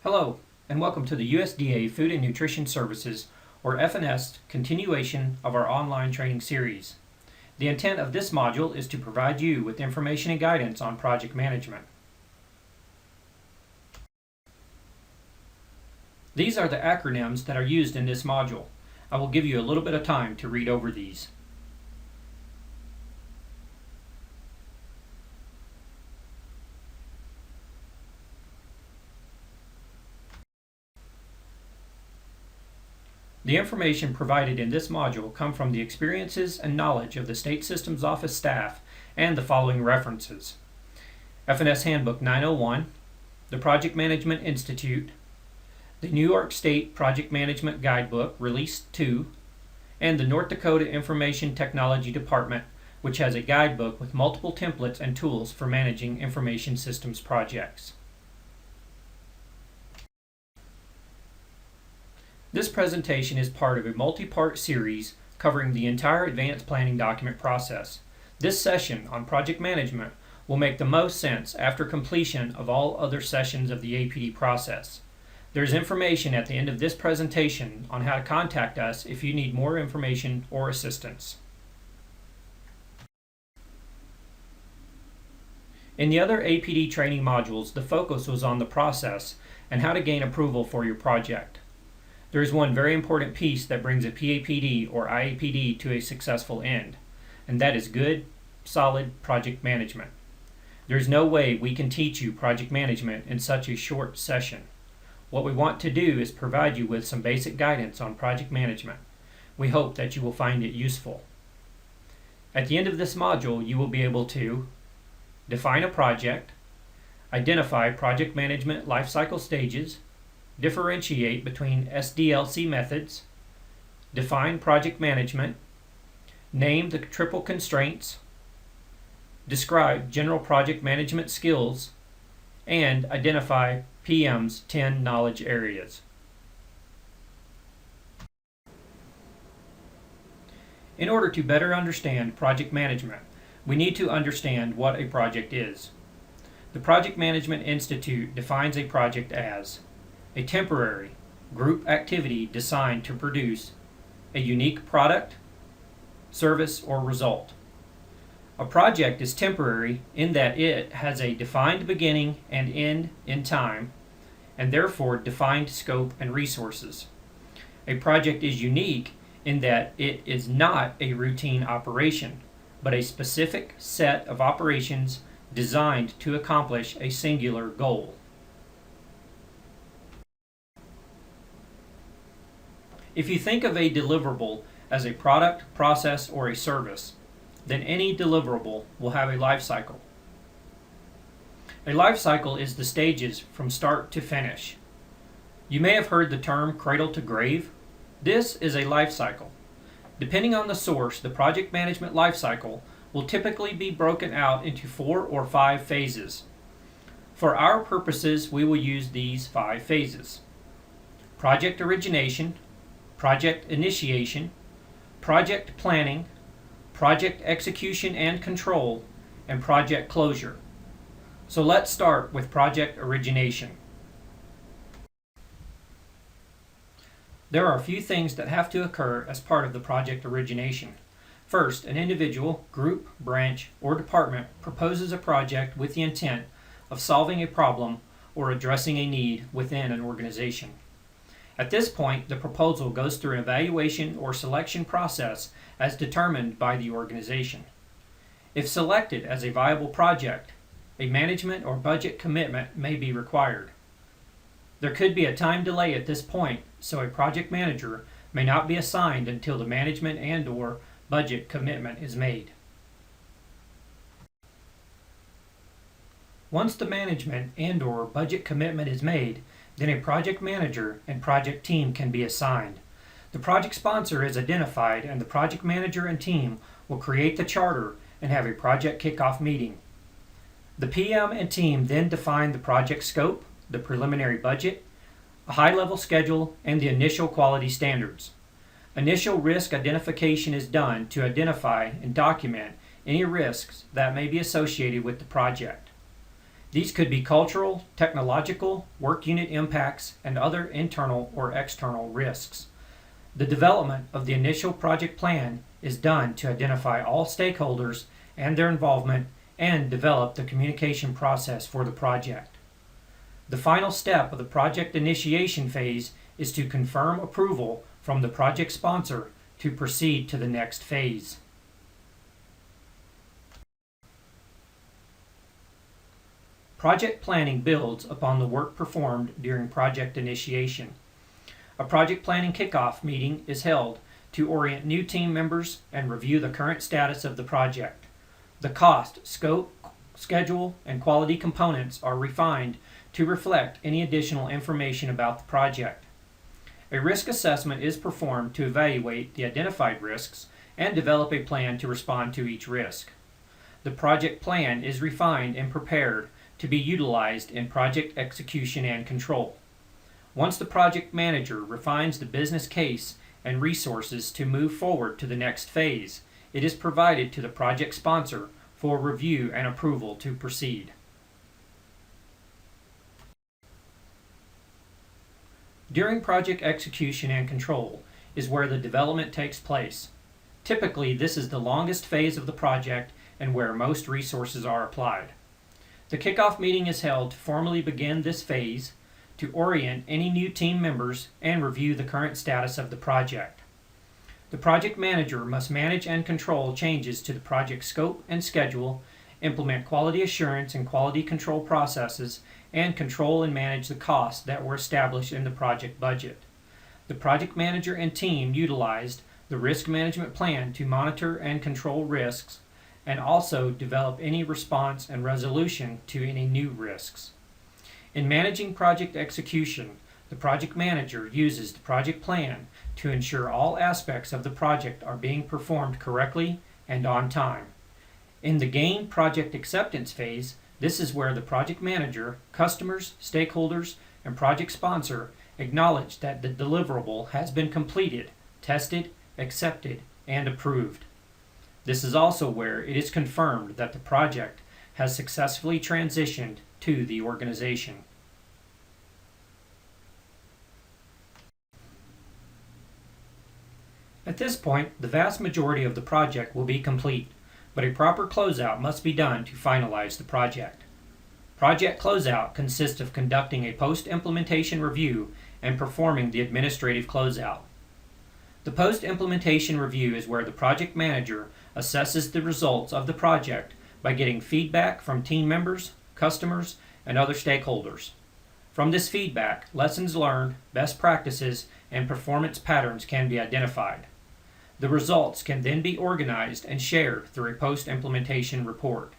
Hello, and welcome to the USDA Food and Nutrition Services, or F&S, continuation of our online training series. The intent of this module is to provide you with information and guidance on project management. These are the acronyms that are used in this module. I will give you a little bit of time to read over these. The information provided in this module come from the experiences and knowledge of the State Systems Office staff and the following references: F&S Handbook 901, the Project Management Institute, the New York State Project Management Guidebook, Release 2, and the North Dakota Information Technology Department, which has a guidebook with multiple templates and tools for managing information systems projects. This presentation is part of a multi-part series covering the entire advanced planning document process. This session on project management will make the most sense after completion of all other sessions of the APD process. There is information at the end of this presentation on how to contact us if you need more information or assistance. In the other APD training modules, the focus was on the process and how to gain approval for your project. There is one very important piece that brings a PAPD or IAPD to a successful end, and that is good, solid project management. There is no way we can teach you project management in such a short session. What we want to do is provide you with some basic guidance on project management. We hope that you will find it useful. At the end of this module, you will be able to define a project, identify project management lifecycle stages, differentiate between SDLC methods, define project management, name the triple constraints, describe general project management skills, and identify PM's 10 knowledge areas. In order to better understand project management, we need to understand what a project is. The Project Management Institute defines a project as a temporary group activity designed to produce a unique product, service, or result. A project is temporary in that it has a defined beginning and end in time, and therefore defined scope and resources. A project is unique in that it is not a routine operation, but a specific set of operations designed to accomplish a singular goal. If you think of a deliverable as a product, process, or a service, then any deliverable will have a life cycle. A life cycle is the stages from start to finish. You may have heard the term cradle to grave. This is a life cycle. Depending on the source, the project management life cycle will typically be broken out into 4 or 5 phases. For our purposes, we will use these 5 phases: project origination, project initiation, project planning, project execution and control, and project closure. So let's start with project origination. There are a few things that have to occur as part of the project origination. First, an individual, group, branch, or department proposes a project with the intent of solving a problem or addressing a need within an organization. At this point, the proposal goes through an evaluation or selection process as determined by the organization. If selected as a viable project, a management or budget commitment may be required. There could be a time delay at this point, so a project manager may not be assigned until the management and/or budget commitment is made. Once the management and/or budget commitment is made, then a project manager and project team can be assigned. The project sponsor is identified, and the project manager and team will create the charter and have a project kickoff meeting. The PM and team then define the project scope, the preliminary budget, a high-level schedule, and the initial quality standards. Initial risk identification is done to identify and document any risks that may be associated with the project. These could be cultural, technological, work unit impacts, and other internal or external risks. The development of the initial project plan is done to identify all stakeholders and their involvement and develop the communication process for the project. The final step of the project initiation phase is to confirm approval from the project sponsor to proceed to the next phase. Project planning builds upon the work performed during project initiation. A project planning kickoff meeting is held to orient new team members and review the current status of the project. The cost, scope, schedule, and quality components are refined to reflect any additional information about the project. A risk assessment is performed to evaluate the identified risks and develop a plan to respond to each risk. The project plan is refined and prepared to be utilized in project execution and control. Once the project manager refines the business case and resources to move forward to the next phase, it is provided to the project sponsor for review and approval to proceed. During project execution and control is where the development takes place. Typically, this is the longest phase of the project and where most resources are applied. The kickoff meeting is held to formally begin this phase, to orient any new team members and review the current status of the project. The project manager must manage and control changes to the project scope and schedule, implement quality assurance and quality control processes, and control and manage the costs that were established in the project budget. The project manager and team utilized the risk management plan to monitor and control risks, and also develop any response and resolution to any new risks. In managing project execution, the project manager uses the project plan to ensure all aspects of the project are being performed correctly and on time. In the GAIN project acceptance phase, this is where the project manager, customers, stakeholders, and project sponsor acknowledge that the deliverable has been completed, tested, accepted, and approved. This is also where it is confirmed that the project has successfully transitioned to the organization. At this point, the vast majority of the project will be complete, but a proper closeout must be done to finalize the project. Project closeout consists of conducting a post-implementation review and performing the administrative closeout. The post-implementation review is where the project manager assesses the results of the project by getting feedback from team members, customers, and other stakeholders. From this feedback, lessons learned, best practices, and performance patterns can be identified. The results can then be organized and shared through a post-implementation report.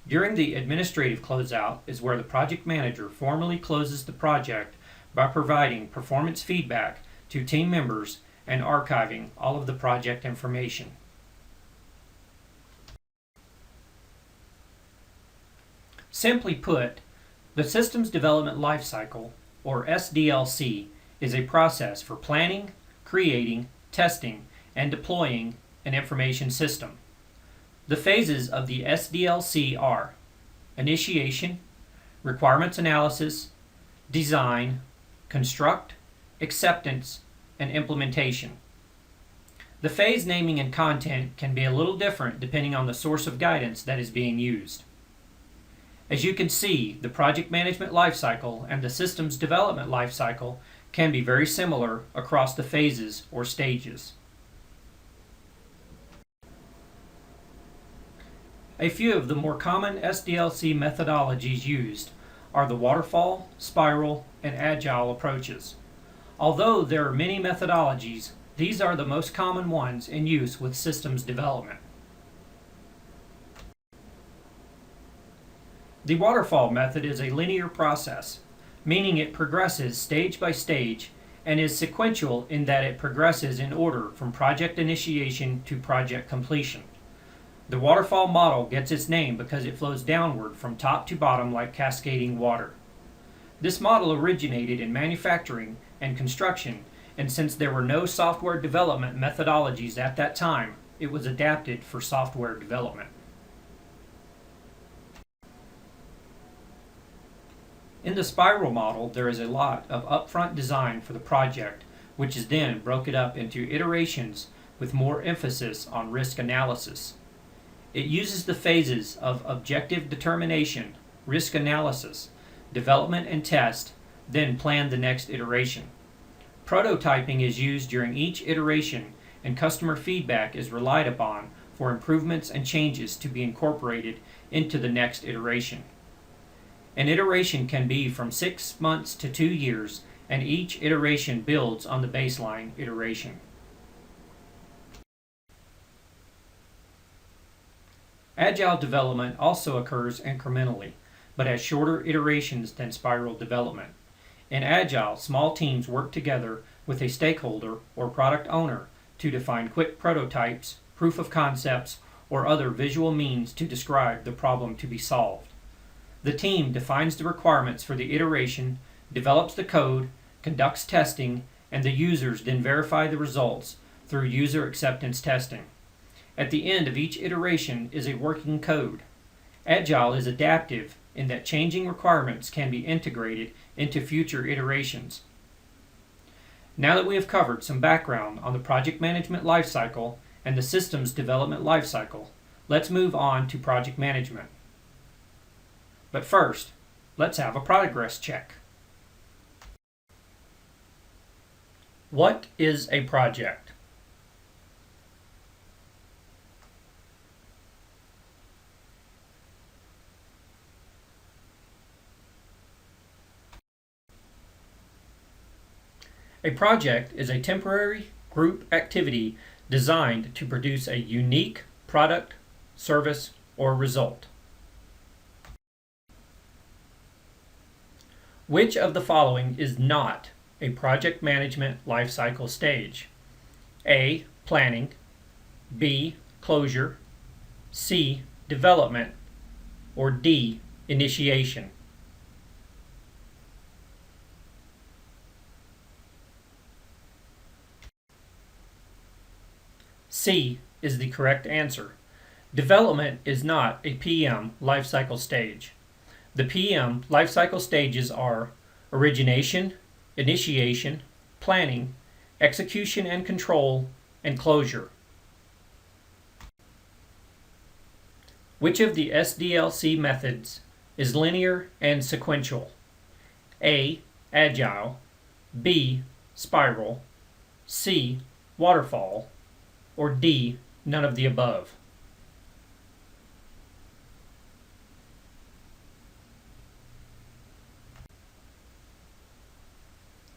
During the administrative closeout is where the project manager formally closes the project by providing performance feedback to team members and archiving all of the project information. Simply put, the Systems Development Lifecycle, or SDLC, is a process for planning, creating, testing, and deploying an information system. The phases of the SDLC are initiation, requirements analysis, design, construct, acceptance, and implementation. The phase naming and content can be a little different depending on the source of guidance that is being used. As you can see, the project management lifecycle and the systems development lifecycle can be very similar across the phases or stages. A few of the more common SDLC methodologies used are the waterfall, spiral, and agile approaches. Although there are many methodologies, these are the most common ones in use with systems development. The waterfall method is a linear process, meaning it progresses stage by stage and is sequential in that it progresses in order from project initiation to project completion. The waterfall model gets its name because it flows downward from top to bottom like cascading water. This model originated in manufacturing and construction, and since there were no software development methodologies at that time, it was adapted for software development. In the spiral model, there is a lot of upfront design for the project, which is then broken up into iterations with more emphasis on risk analysis. It uses the phases of objective determination, risk analysis, development and test, then plan the next iteration. Prototyping is used during each iteration, and customer feedback is relied upon for improvements and changes to be incorporated into the next iteration. An iteration can be from 6 months to 2 years, and each iteration builds on the baseline iteration. Agile development also occurs incrementally, but has shorter iterations than spiral development. In Agile, small teams work together with a stakeholder or product owner to define quick prototypes, proof of concepts, or other visual means to describe the problem to be solved. The team defines the requirements for the iteration, develops the code, conducts testing, and the users then verify the results through user acceptance testing. At the end of each iteration is a working code. Agile is adaptive in that changing requirements can be integrated into future iterations. Now that we have covered some background on the project management lifecycle and the systems development lifecycle, let's move on to project management. But first, let's have a progress check. What is a project? A project is a temporary group activity designed to produce a unique product, service, or result. Which of the following is not a project management lifecycle stage? A. Planning. B. Closure. C. Development. Or D. Initiation. C is the correct answer. Development is not a PM lifecycle stage. The PM lifecycle stages are origination, initiation, planning, execution and control, and closure. Which of the SDLC methods is linear and sequential? A. Agile. B. Spiral. C. Waterfall. Or D. None of the above.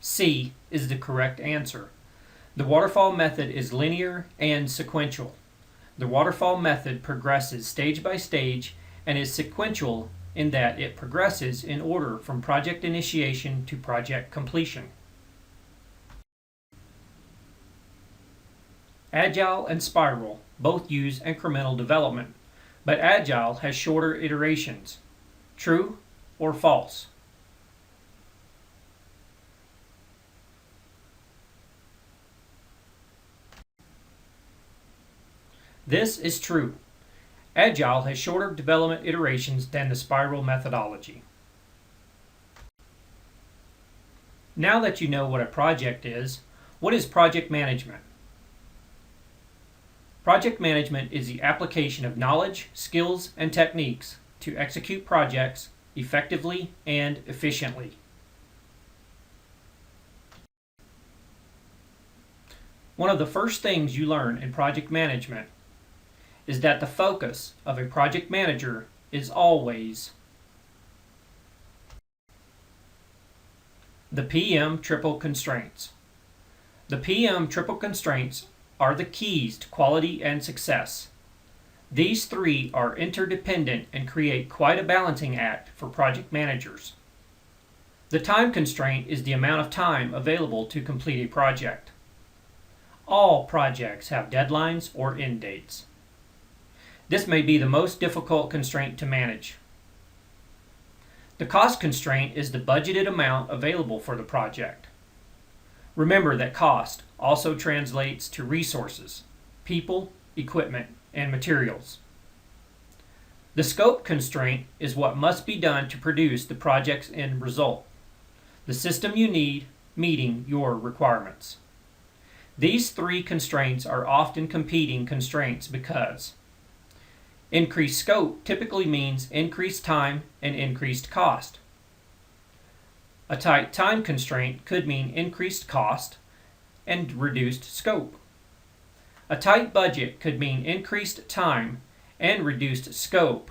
C is the correct answer. The waterfall method is linear and sequential. The waterfall method progresses stage by stage and is sequential in that it progresses in order from project initiation to project completion. Agile and Spiral both use incremental development, but Agile has shorter iterations. True or false? This is true. Agile has shorter development iterations than the Spiral methodology. Now that you know what a project is, what is project management? Project management is the application of knowledge, skills, and techniques to execute projects effectively and efficiently. One of the first things you learn in project management is that the focus of a project manager is always the PM triple constraints. The PM triple constraints are the keys to quality and success. These three are interdependent and create quite a balancing act for project managers. The time constraint is the amount of time available to complete a project. All projects have deadlines or end dates. This may be the most difficult constraint to manage. The cost constraint is the budgeted amount available for the project. Remember that cost also translates to resources, people, equipment, and materials. The scope constraint is what must be done to produce the project's end result. The system you need meeting your requirements. These three constraints are often competing constraints because increased scope typically means increased time and increased cost. A tight time constraint could mean increased cost and reduced scope. A tight budget could mean increased time and reduced scope,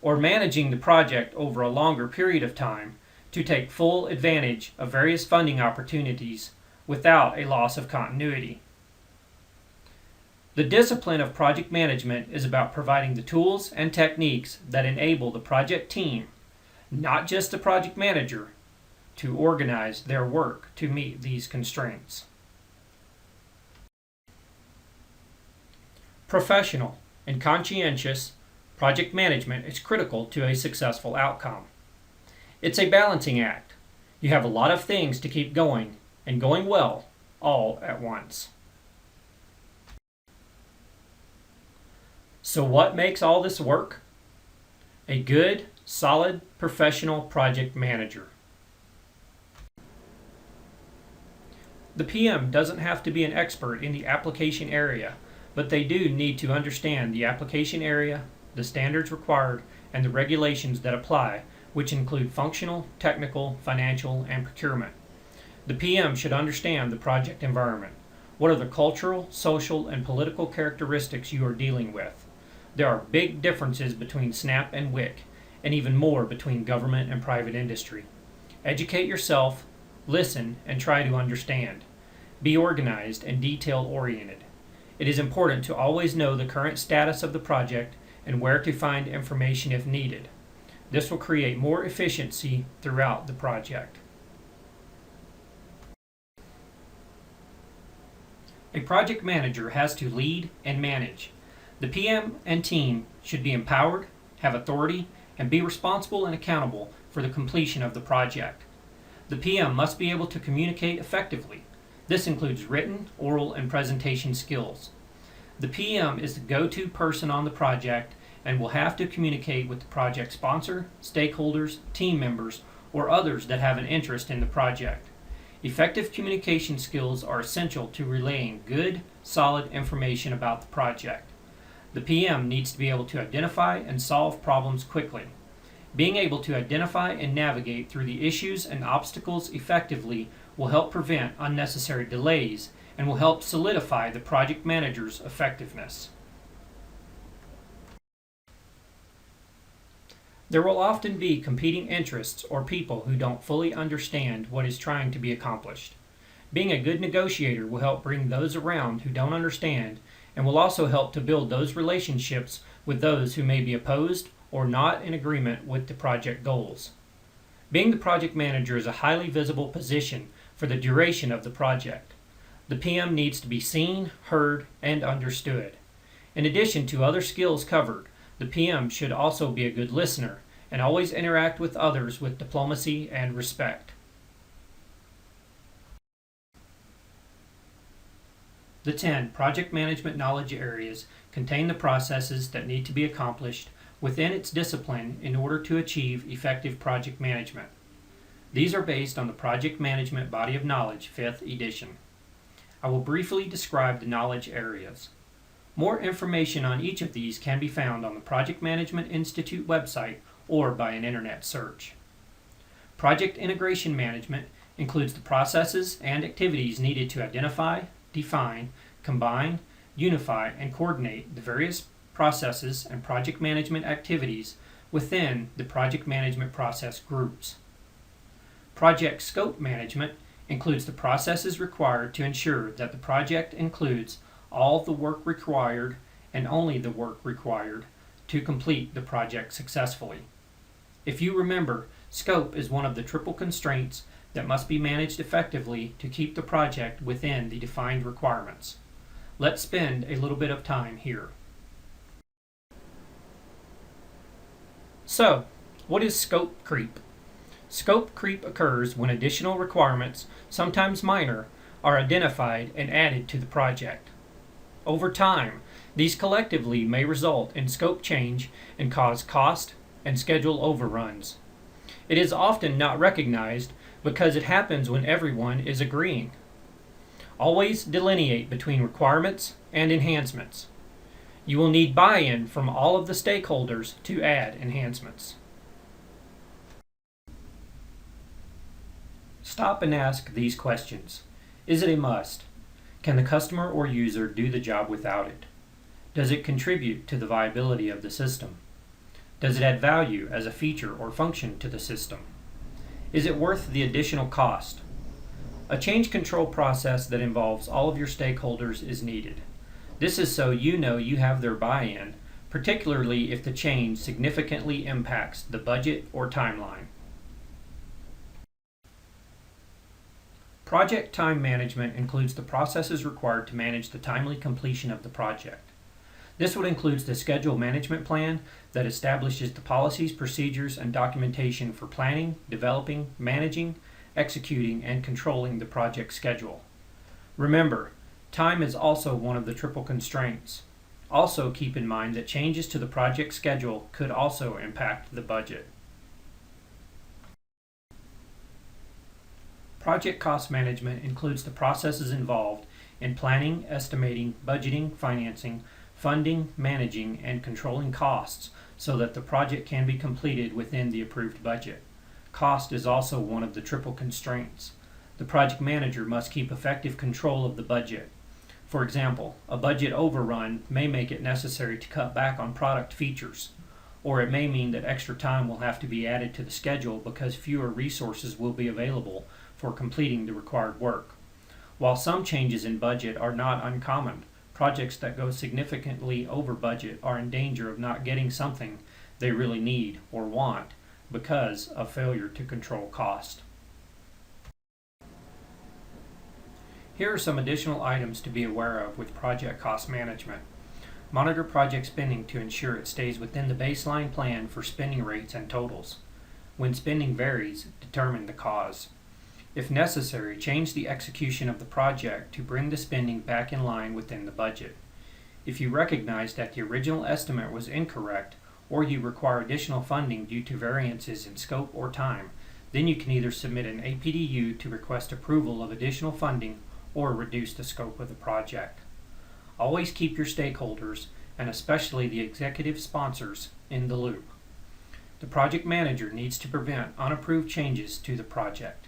or managing the project over a longer period of time to take full advantage of various funding opportunities without a loss of continuity. The discipline of project management is about providing the tools and techniques that enable the project team, not just the project manager, to organize their work to meet these constraints. Professional and conscientious project management is critical to a successful outcome. It's a balancing act. You have a lot of things to keep going and going well all at once. So what makes all this work? A good, solid, professional project manager. The PM doesn't have to be an expert in the application area, but they do need to understand the application area, the standards required, and the regulations that apply, which include functional, technical, financial, and procurement. The PM should understand the project environment. What are the cultural, social, and political characteristics you are dealing with? There are big differences between SNAP and WIC, and even more between government and private industry. Educate yourself, listen, and try to understand. Be organized and detail-oriented. It is important to always know the current status of the project and where to find information if needed. This will create more efficiency throughout the project. A project manager has to lead and manage. The PM and team should be empowered, have authority, and be responsible and accountable for the completion of the project. The PM must be able to communicate effectively. This includes written, oral, and presentation skills. The PM is the go-to person on the project and will have to communicate with the project sponsor, stakeholders, team members, or others that have an interest in the project. Effective communication skills are essential to relaying good, solid information about the project. The PM needs to be able to identify and solve problems quickly. Being able to identify and navigate through the issues and obstacles effectively will help prevent unnecessary delays and will help solidify the project manager's effectiveness. There will often be competing interests or people who don't fully understand what is trying to be accomplished. Being a good negotiator will help bring those around who don't understand and will also help to build those relationships with those who may be opposed or not in agreement with the project goals. Being the project manager is a highly visible position for the duration of the project. The PM needs to be seen, heard, and understood. In addition to other skills covered, the PM should also be a good listener and always interact with others with diplomacy and respect. The 10 project management knowledge areas contain the processes that need to be accomplished within its discipline in order to achieve effective project management. These are based on the Project Management Body of Knowledge 5th edition. I will briefly describe the knowledge areas. More information on each of these can be found on the Project Management Institute website or by an internet search. Project integration management includes the processes and activities needed to identify, define, combine, unify, and coordinate the various processes and project management activities within the project management process groups. Project scope management includes the processes required to ensure that the project includes all the work required and only the work required to complete the project successfully. If you remember, scope is one of the triple constraints that must be managed effectively to keep the project within the defined requirements. Let's spend a little bit of time here. So, what is scope creep? Scope creep occurs when additional requirements, sometimes minor, are identified and added to the project. Over time, these collectively may result in scope change and cause cost and schedule overruns. It is often not recognized because it happens when everyone is agreeing. Always delineate between requirements and enhancements. You will need buy-in from all of the stakeholders to add enhancements. Stop and ask these questions. Is it a must? Can the customer or user do the job without it? Does it contribute to the viability of the system? Does it add value as a feature or function to the system? Is it worth the additional cost? A change control process that involves all of your stakeholders is needed. This is so you know you have their buy-in, particularly if the change significantly impacts the budget or timeline. Project time management includes the processes required to manage the timely completion of the project. This would include the schedule management plan that establishes the policies, procedures, and documentation for planning, developing, managing, executing, and controlling the project schedule. Remember, time is also one of the triple constraints. Also keep in mind that changes to the project schedule could also impact the budget. Project cost management includes the processes involved in planning, estimating, budgeting, financing, funding, managing, and controlling costs so that the project can be completed within the approved budget. Cost is also one of the triple constraints. The project manager must keep effective control of the budget. For example, a budget overrun may make it necessary to cut back on product features, or it may mean that extra time will have to be added to the schedule because fewer resources will be available for completing the required work. While some changes in budget are not uncommon, projects that go significantly over budget are in danger of not getting something they really need or want because of failure to control cost. Here are some additional items to be aware of with project cost management. Monitor project spending to ensure it stays within the baseline plan for spending rates and totals. When spending varies, determine the cause. If necessary, change the execution of the project to bring the spending back in line within the budget. If you recognize that the original estimate was incorrect, or you require additional funding due to variances in scope or time, then you can either submit an APDU to request approval of additional funding or reduce the scope of the project. Always keep your stakeholders, and especially the executive sponsors, in the loop. The project manager needs to prevent unapproved changes to the project.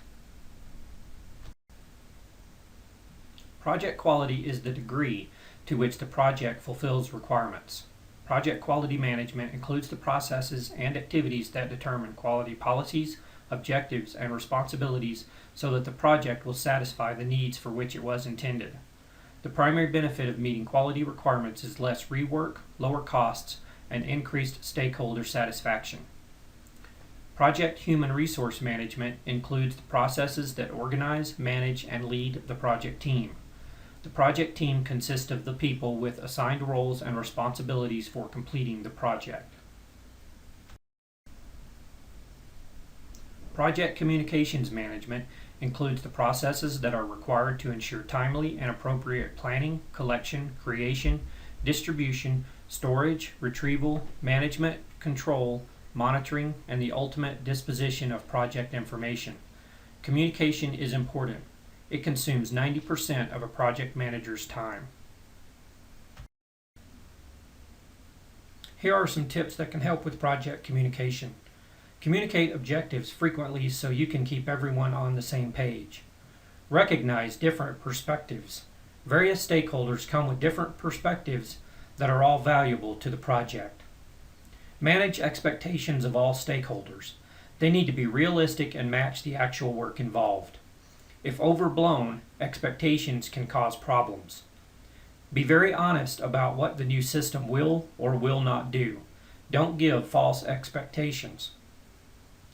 Project quality is the degree to which the project fulfills requirements. Project quality management includes the processes and activities that determine quality policies, objectives, and responsibilities so that the project will satisfy the needs for which it was intended. The primary benefit of meeting quality requirements is less rework, lower costs, and increased stakeholder satisfaction. Project human resource management includes the processes that organize, manage, and lead the project team. The project team consists of the people with assigned roles and responsibilities for completing the project. Project communications management includes the processes that are required to ensure timely and appropriate planning, collection, creation, distribution, storage, retrieval, management, control, monitoring, and the ultimate disposition of project information. Communication is important. It consumes 90% of a project manager's time. Here are some tips that can help with project communication. Communicate objectives frequently so you can keep everyone on the same page. Recognize different perspectives. Various stakeholders come with different perspectives that are all valuable to the project. Manage expectations of all stakeholders. They need to be realistic and match the actual work involved. If overblown, expectations can cause problems. Be very honest about what the new system will or will not do. Don't give false expectations.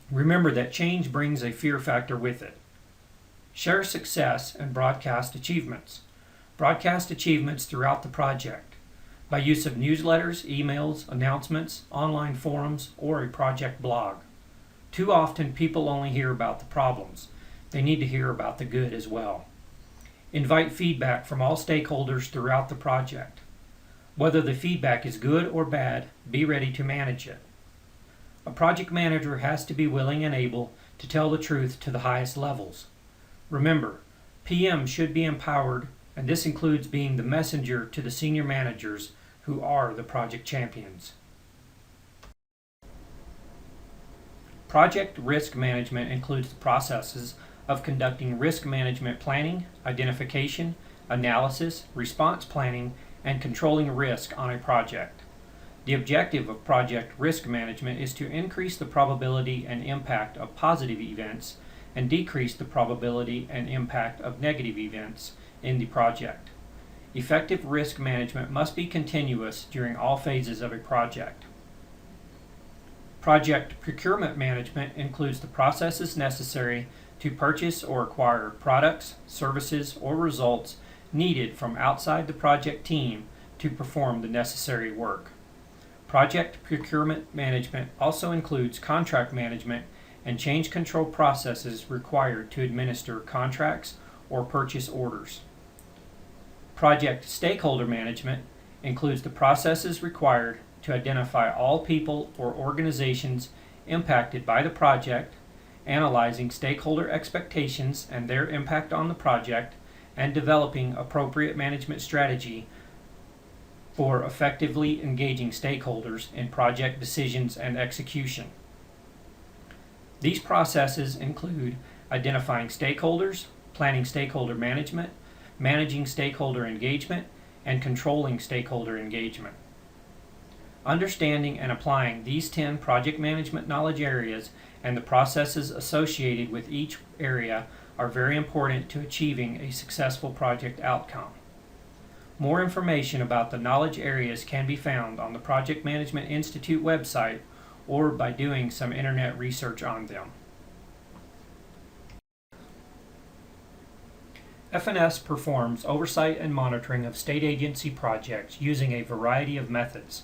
Remember that change brings a fear factor with it. Share success and broadcast achievements. Broadcast achievements throughout the project by use of newsletters, emails, announcements, online forums, or a project blog. Too often people only hear about the problems. They need to hear about the good as well. Invite feedback from all stakeholders throughout the project. Whether the feedback is good or bad, be ready to manage it. A project manager has to be willing and able to tell the truth to the highest levels. Remember, PM should be empowered, and this includes being the messenger to the senior managers who are the project champions. Project risk management includes the processes of conducting risk management planning, identification, analysis, response planning, and controlling risk on a project. The objective of project risk management is to increase the probability and impact of positive events and decrease the probability and impact of negative events in the project. Effective risk management must be continuous during all phases of a project. Project procurement management includes the processes necessary to purchase or acquire products, services, or results needed from outside the project team to perform the necessary work. Project procurement management also includes contract management and change control processes required to administer contracts or purchase orders. Project stakeholder management includes the processes required to identify all people or organizations impacted by the project, analyzing stakeholder expectations and their impact on the project, and developing appropriate management strategy for effectively engaging stakeholders in project decisions and execution. These processes include identifying stakeholders, planning stakeholder management, managing stakeholder engagement, and controlling stakeholder engagement. Understanding and applying these 10 project management knowledge areas and the processes associated with each area are very important to achieving a successful project outcome. More information about the knowledge areas can be found on the Project Management Institute website or by doing some internet research on them. F&S performs oversight and monitoring of state agency projects using a variety of methods.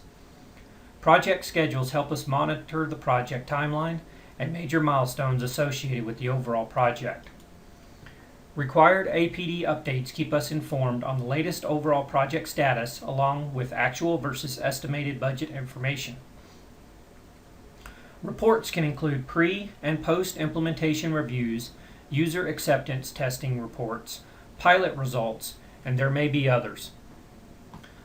Project schedules help us monitor the project timeline and major milestones associated with the overall project. Required APD updates keep us informed on the latest overall project status along with actual versus estimated budget information. Reports can include pre- and post-implementation reviews, user acceptance testing reports, pilot results, and there may be others.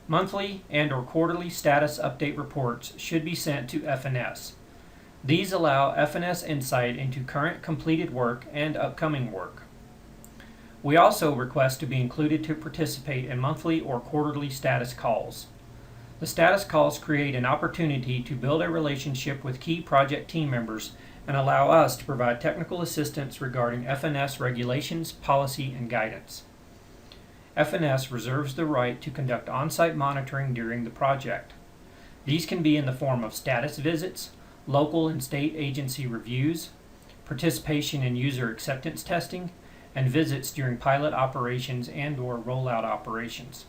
Monthly and/or quarterly status update reports should be sent to F&S. These allow F&S insight into current completed work and upcoming work. We also request to be included to participate in monthly or quarterly status calls. The status calls create an opportunity to build a relationship with key project team members and allow us to provide technical assistance regarding F&S regulations, policy, and guidance. F&S reserves the right to conduct on-site monitoring during the project. These can be in the form of status visits, local and state agency reviews, participation in user acceptance testing, and visits during pilot operations and/or rollout operations.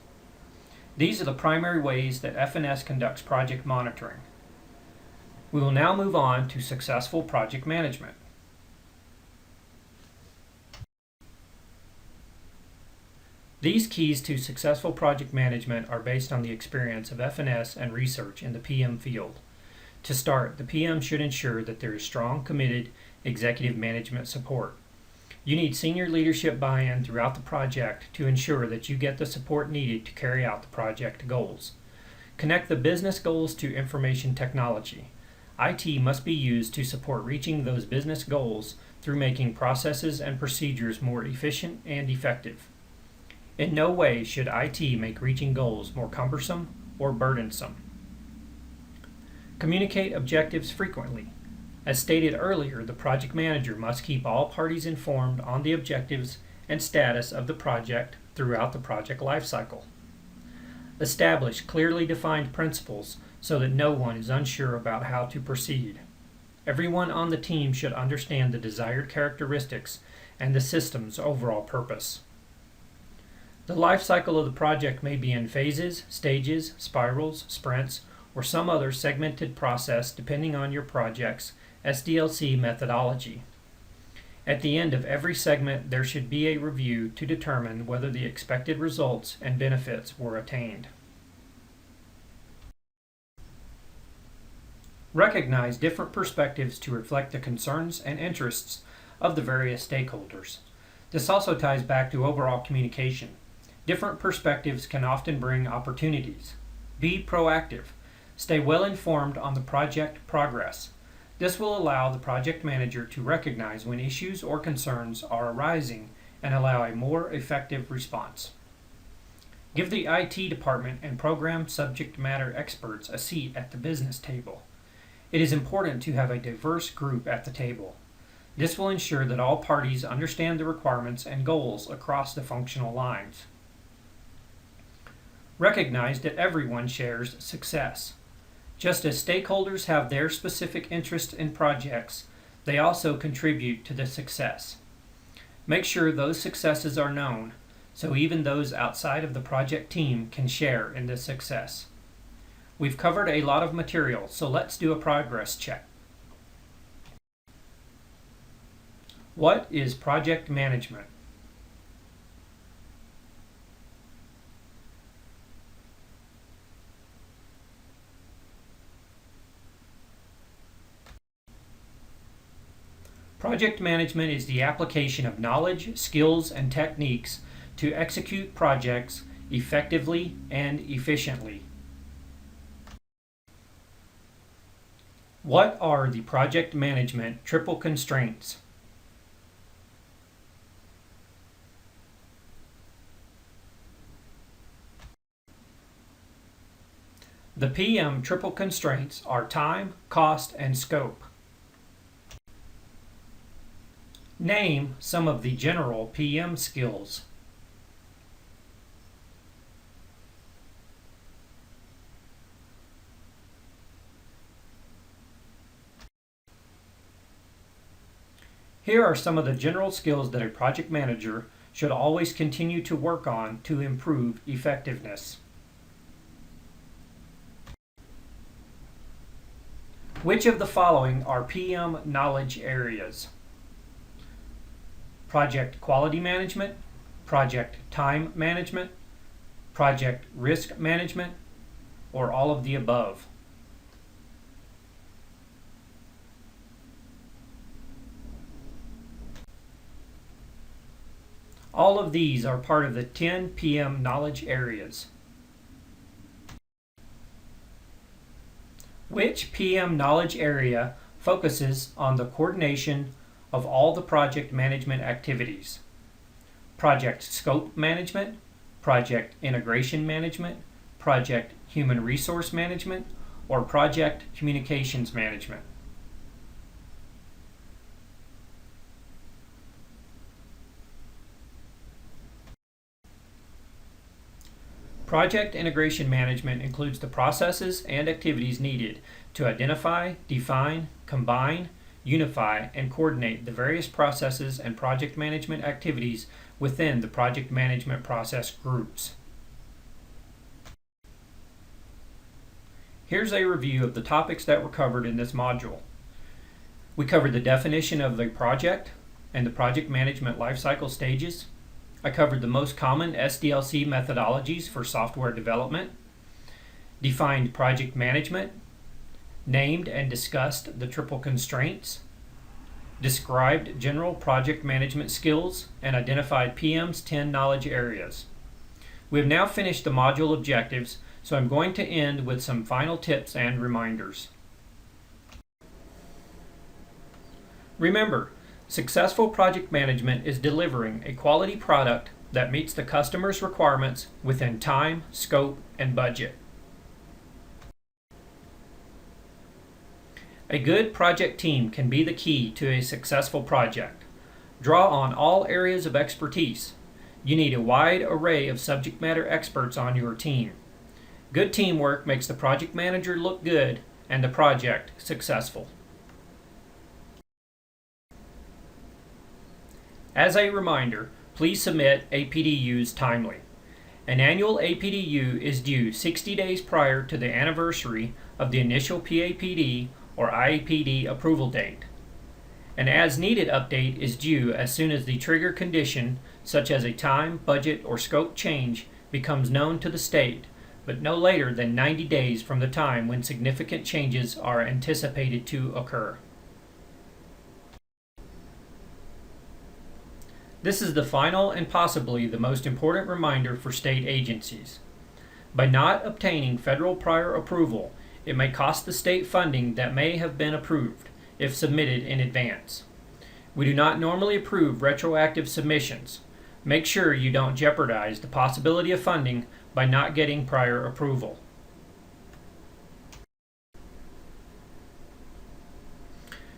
These are the primary ways that F&S conducts project monitoring. We will now move on to successful project management. These keys to successful project management are based on the experience of F&S and research in the PM field. To start, the PM should ensure that there is strong, committed executive management support. You need senior leadership buy-in throughout the project to ensure that you get the support needed to carry out the project goals. Connect the business goals to information technology. IT must be used to support reaching those business goals through making processes and procedures more efficient and effective. In no way should IT make reaching goals more cumbersome or burdensome. Communicate objectives frequently. As stated earlier, the project manager must keep all parties informed on the objectives and status of the project throughout the project lifecycle. Establish clearly defined principles so that no one is unsure about how to proceed. Everyone on the team should understand the desired characteristics and the system's overall purpose. The life cycle of the project may be in phases, stages, spirals, sprints, or some other segmented process depending on your project's SDLC methodology. At the end of every segment, there should be a review to determine whether the expected results and benefits were attained. Recognize different perspectives to reflect the concerns and interests of the various stakeholders. This also ties back to overall communication. Different perspectives can often bring opportunities. Be proactive. Stay well informed on the project progress. This will allow the project manager to recognize when issues or concerns are arising and allow a more effective response. Give the IT department and program subject matter experts a seat at the business table. It is important to have a diverse group at the table. This will ensure that all parties understand the requirements and goals across the functional lines. Recognize that everyone shares success. Just as stakeholders have their specific interests in projects, they also contribute to the success. Make sure those successes are known, so even those outside of the project team can share in the success. We've covered a lot of material, so let's do a progress check. What is project management? Project management is the application of knowledge, skills, and techniques to execute projects effectively and efficiently. What are the project management triple constraints? The PM triple constraints are time, cost, and scope. Name some of the general PM skills. Here are some of the general skills that a project manager should always continue to work on to improve effectiveness. Which of the following are PM knowledge areas? Project quality management, project time management, project risk management, or all of the above? All of these are part of the 10 PM knowledge areas. Which PM knowledge area focuses on the coordination of all the project management activities? Project scope management, project integration management, project human resource management, or project communications management? Project integration management includes the processes and activities needed to identify, define, combine, unify, and coordinate the various processes and project management activities within the project management process groups. Here's a review of the topics that were covered in this module. We covered the definition of the project and the project management lifecycle stages. I covered the most common SDLC methodologies for software development, defined project management, named and discussed the triple constraints, described general project management skills, and identified PM's 10 knowledge areas. We have now finished the module objectives, so I'm going to end with some final tips and reminders. Remember, successful project management is delivering a quality product that meets the customer's requirements within time, scope, and budget. A good project team can be the key to a successful project. Draw on all areas of expertise. You need a wide array of subject matter experts on your team. Good teamwork makes the project manager look good and the project successful. As a reminder, please submit APDUs timely. An annual APDU is due 60 days prior to the anniversary of the initial PAPD or IAPD approval date. An as-needed update is due as soon as the trigger condition, such as a time, budget, or scope change, becomes known to the state, but no later than 90 days from the time when significant changes are anticipated to occur. This is the final and possibly the most important reminder for state agencies. By not obtaining federal prior approval, it may cost the state funding that may have been approved if submitted in advance. We do not normally approve retroactive submissions. Make sure you don't jeopardize the possibility of funding by not getting prior approval.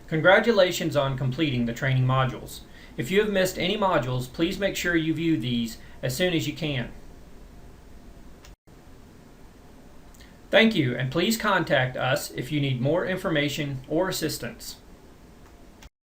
Congratulations on completing the training modules. If you have missed any modules, please make sure you view these as soon as you can. Thank you, and please contact us if you need more information or assistance.